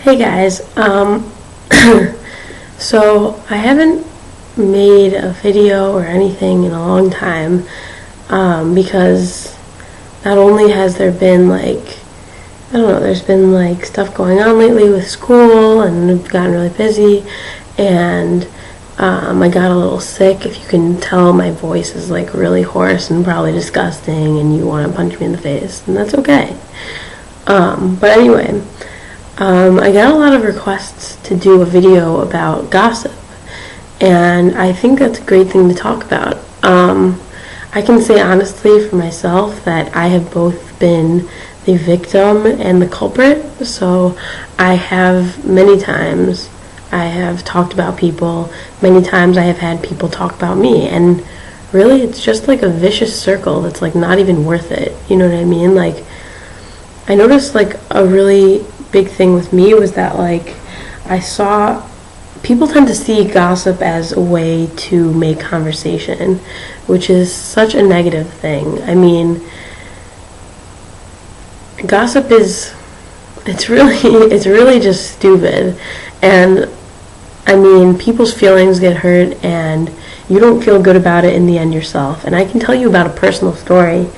Hey guys, so I haven't made a video or anything in a long time, because not only has there been there's been stuff going on lately with school and I've gotten really busy and I got a little sick. If you can tell, my voice is really hoarse and probably disgusting and you want to punch me in the face, and that's okay. But anyway, I got a lot of requests to do a video about gossip, and I think that's a great thing to talk about. I can say honestly for myself that I have both been the victim and the culprit. So I have I have talked about people, many times I have had people talk about me, and really it's just like a vicious circle that's not even worth it. You know what I mean? I noticed a really big thing with me was that I saw people tend to see gossip as a way to make conversation, which is such a negative thing. I mean, gossip it's really just stupid, and I mean, people's feelings get hurt and you don't feel good about it in the end yourself. And I can tell you about a personal story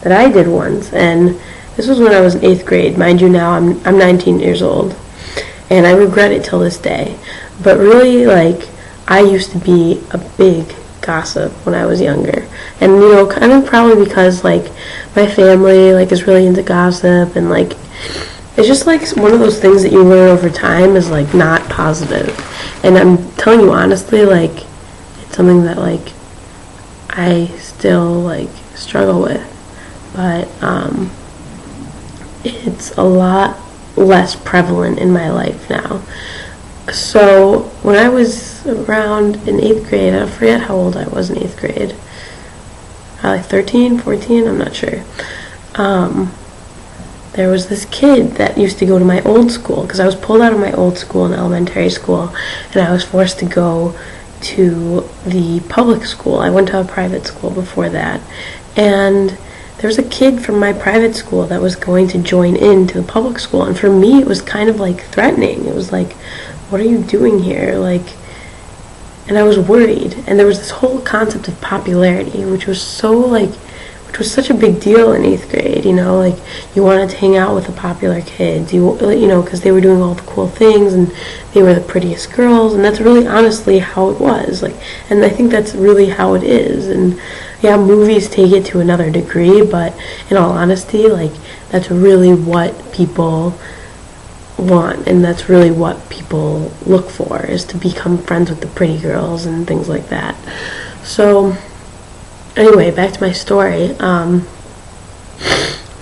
that I did once, and this was when I was in 8th grade. Mind you, now I'm 19 years old, and I regret it till this day. But really, I used to be a big gossip when I was younger, and kind of probably because my family is really into gossip, and it's just one of those things that you learn over time is not positive. And I'm telling you honestly, it's something that I still struggle with, but it's a lot less prevalent in my life now. So when I was around in 8th grade, I forget how old I was in 8th grade, 13, 14, I'm not sure. There was this kid that used to go to my old school, because I was pulled out of my old school in elementary school, and I was forced to go to the public school. I went to a private school before that, and there was a kid from my private school that was going to join into the public school, and for me it was kind of threatening. It was what are you doing here? And I was worried, and there was this whole concept of popularity, which was such a big deal in 8th grade, you wanted to hang out with the popular kids, because they were doing all the cool things, and they were the prettiest girls, and that's really honestly how it was, and I think that's really how it is. And yeah, movies take it to another degree, but in all honesty, that's really what people want, and that's really what people look for, is to become friends with the pretty girls and things like that. So anyway, back to my story.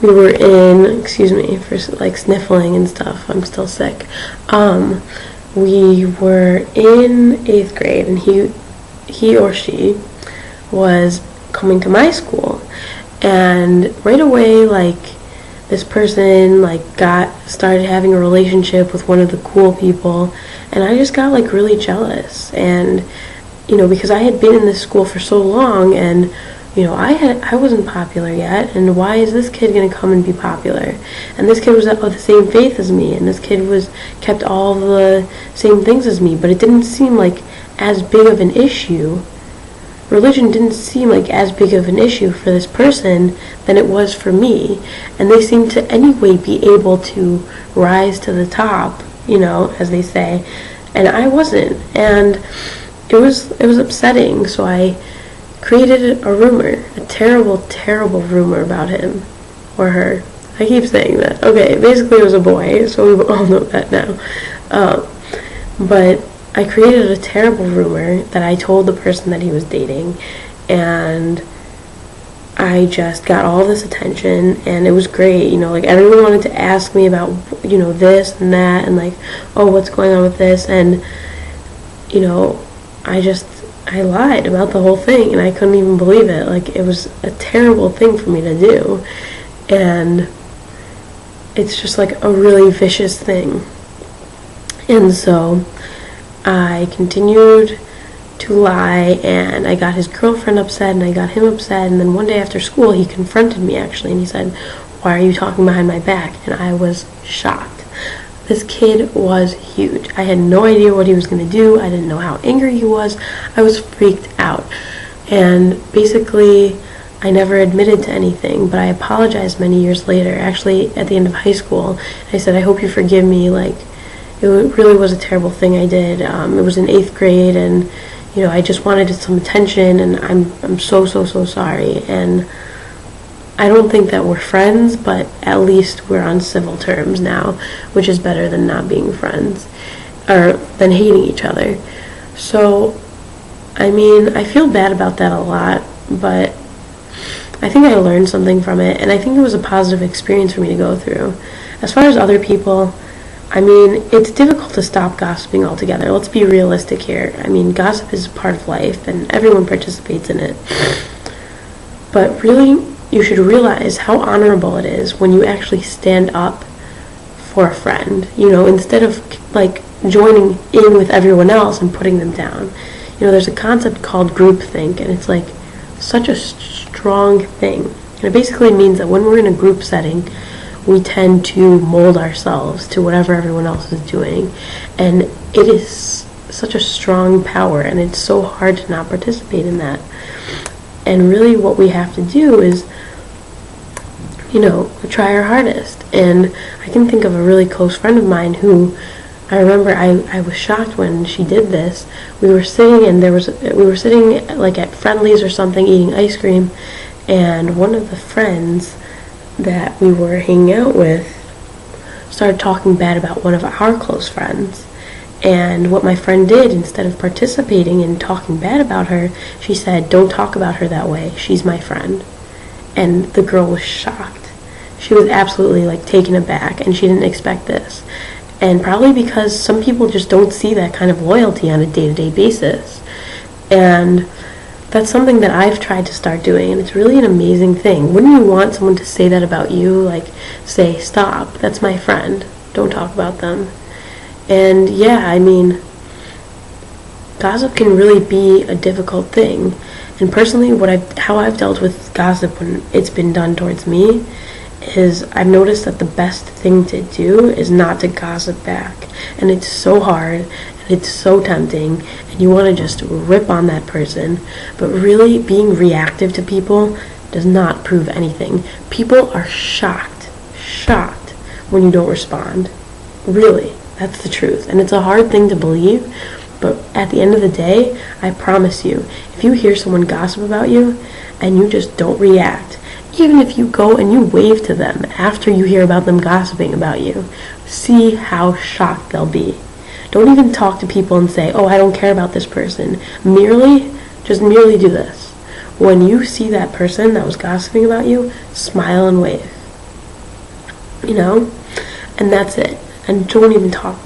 We were in, excuse me for sniffling and stuff, I'm still sick. We were in 8th grade, and he or she was coming to my school, and right away this person started having a relationship with one of the cool people, and I just got really jealous. And because I had been in this school for so long, and I wasn't popular yet, and why is this kid gonna come and be popular? And this kid was of the same faith as me, and this kid kept all the same things as me, but it didn't seem as big of an issue. Religion didn't seem as big of an issue for this person than it was for me, and they seemed to anyway be able to rise to the top, as they say, and I wasn't. And it was upsetting, so I created a rumor, a terrible, terrible rumor about him or her. I keep saying that. Okay, basically it was a boy, so we all know that now. But I created a terrible rumor that I told the person that he was dating, and I just got all this attention, and it was great. Everyone wanted to ask me about, this and that, and oh, what's going on with this, and I lied about the whole thing, and I couldn't even believe it. It was a terrible thing for me to do, and it's just a really vicious thing. And so I continued to lie, and I got his girlfriend upset, and I got him upset, and then one day after school he confronted me actually, and he said, "Why are you talking behind my back?" And I was shocked. This kid was huge. I had no idea what he was going to do. I didn't know how angry he was. I was freaked out. And basically, I never admitted to anything, but I apologized many years later, actually at the end of high school. I said, I hope you forgive me. Like, it really was a terrible thing I did. It was in 8th grade, and, you know, I just wanted some attention, and I'm so sorry. And I don't think that we're friends, but at least we're on civil terms now, which is better than not being friends, or than hating each other. So, I mean, I feel bad about that a lot, but I think I learned something from it, and I think it was a positive experience for me to go through. As far as other people, I mean, it's difficult to stop gossiping altogether. Let's be realistic here. I mean, gossip is a part of life, and everyone participates in it. But really, you should realize how honorable it is when you actually stand up for a friend, you know, instead of like joining in with everyone else and putting them down. You know, there's a concept called groupthink, and it's like such a strong thing. And it basically means that when we're in a group setting, we tend to mold ourselves to whatever everyone else is doing. And it is such a strong power, and it's so hard to not participate in that. And really what we have to do is, you know, try our hardest. And I can think of a really close friend of mine who, I remember I was shocked when she did this. We were sitting like at Friendly's or something, eating ice cream, and one of the friends that we were hanging out with started talking bad about one of our close friends. And what my friend did, instead of participating in talking bad about her, she said, "Don't talk about her that way. She's my friend." And the girl was shocked. She was absolutely like taken aback, and she didn't expect this. And probably because some people just don't see that kind of loyalty on a day-to-day basis. And that's something that I've tried to start doing, and it's really an amazing thing. Wouldn't you want someone to say that about you? Like, say, "Stop, that's my friend. Don't talk about them." And yeah, I mean, gossip can really be a difficult thing. And personally, how I've dealt with gossip when it's been done towards me is I've noticed that the best thing to do is not to gossip back. And it's so hard, and it's so tempting, and you want to just rip on that person. But really, being reactive to people does not prove anything. People are shocked when you don't respond. Really, that's the truth. And it's a hard thing to believe, but at the end of the day, I promise you, if you hear someone gossip about you and you just don't react, even if you go and you wave to them after you hear about them gossiping about you, see how shocked they'll be. Don't even talk to people and say, "Oh, I don't care about this person." Just merely do this. When you see that person that was gossiping about you, smile and wave. You know? And that's it. And don't even talk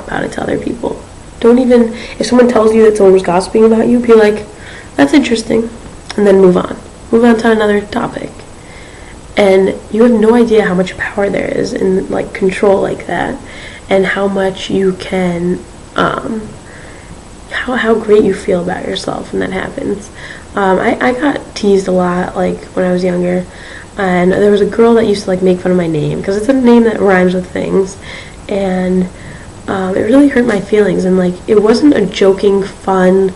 about it to other people. If someone tells you that someone was gossiping about you, be like, "That's interesting," and then move on. Move on to another topic. And you have no idea how much power there is in like control like that, and how much you can, how great you feel about yourself when that happens. I got teased a lot like when I was younger, and there was a girl that used to like make fun of my name because it's a name that rhymes with things, and it really hurt my feelings. And like, it wasn't a joking, fun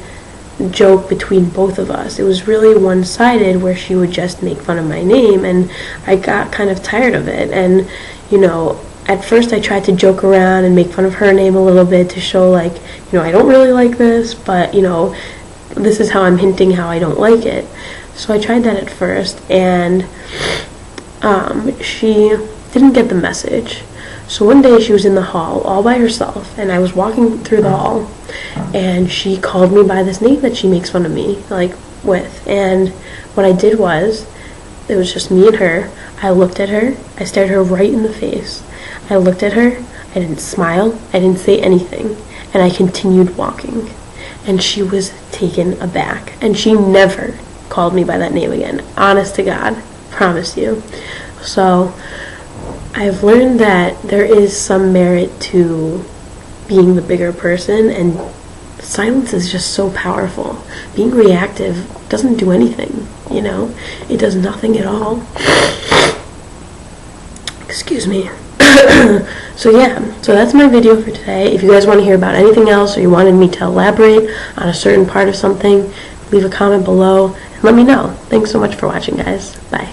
joke between both of us. It was really one-sided, where she would just make fun of my name, and I got kind of tired of it. And you know, at first I tried to joke around and make fun of her name a little bit to show like, you know, I don't really like this, but you know, this is how I'm hinting how I don't like it. So I tried that at first, and she didn't get the message. So one day she was in the hall all by herself, and I was walking through the hall, and she called me by this name that she makes fun of me like with. And what I did was, it was just me and her. I looked at her, I stared her right in the face. I looked at her, I didn't smile, I didn't say anything, and I continued walking. And she was taken aback, and she never called me by that name again. Honest to God, promise you. So I've learned that there is some merit to being the bigger person, and silence is just so powerful. Being reactive doesn't do anything, you know? It does nothing at all. Excuse me. So yeah, so that's my video for today. If you guys want to hear about anything else, or you wanted me to elaborate on a certain part of something, leave a comment below and let me know. Thanks so much for watching, guys. Bye.